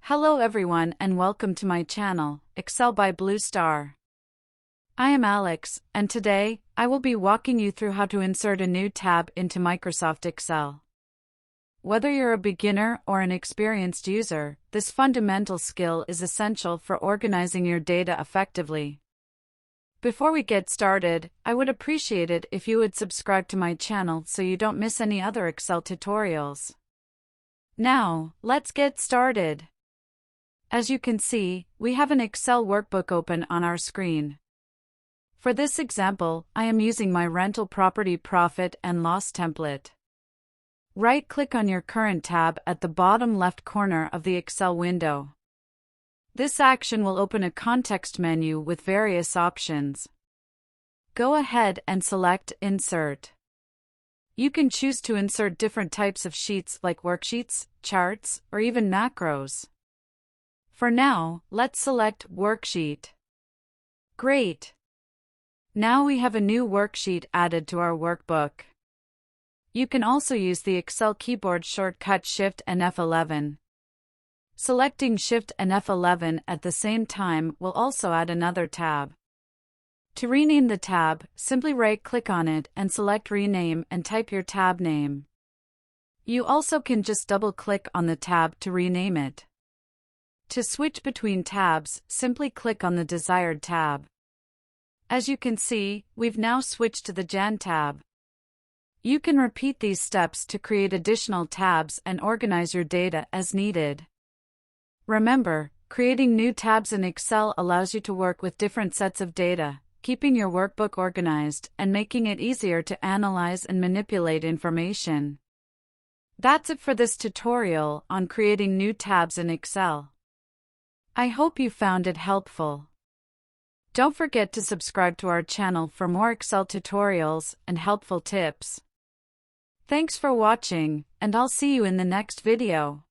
Hello everyone and welcome to my channel, Excel by Blue Star. I am Alex, and today, I will be walking you through how to insert a new tab into Microsoft Excel. Whether you're a beginner or an experienced user, this fundamental skill is essential for organizing your data effectively. Before we get started, I would appreciate it if you would subscribe to my channel so you don't miss any other Excel tutorials. Now, let's get started. As you can see, we have an Excel workbook open on our screen. For this example, I am using my rental property profit and loss template. Right-click on your current tab at the bottom left corner of the Excel window. This action will open a context menu with various options. Go ahead and select Insert. You can choose to insert different types of sheets like worksheets, charts, or even macros. For now, let's select Worksheet. Great! Now we have a new worksheet added to our workbook. You can also use the Excel keyboard shortcut Shift and F11. Selecting Shift and F11 at the same time will also add another tab. To rename the tab, simply right-click on it and select Rename and type your tab name. You also can just double-click on the tab to rename it. To switch between tabs, simply click on the desired tab. As you can see, we've now switched to the Jan tab. You can repeat these steps to create additional tabs and organize your data as needed. Remember, creating new tabs in Excel allows you to work with different sets of data, keeping your workbook organized and making it easier to analyze and manipulate information. That's it for this tutorial on creating new tabs in Excel. I hope you found it helpful. Don't forget to subscribe to our channel for more Excel tutorials and helpful tips. Thanks for watching, and I'll see you in the next video.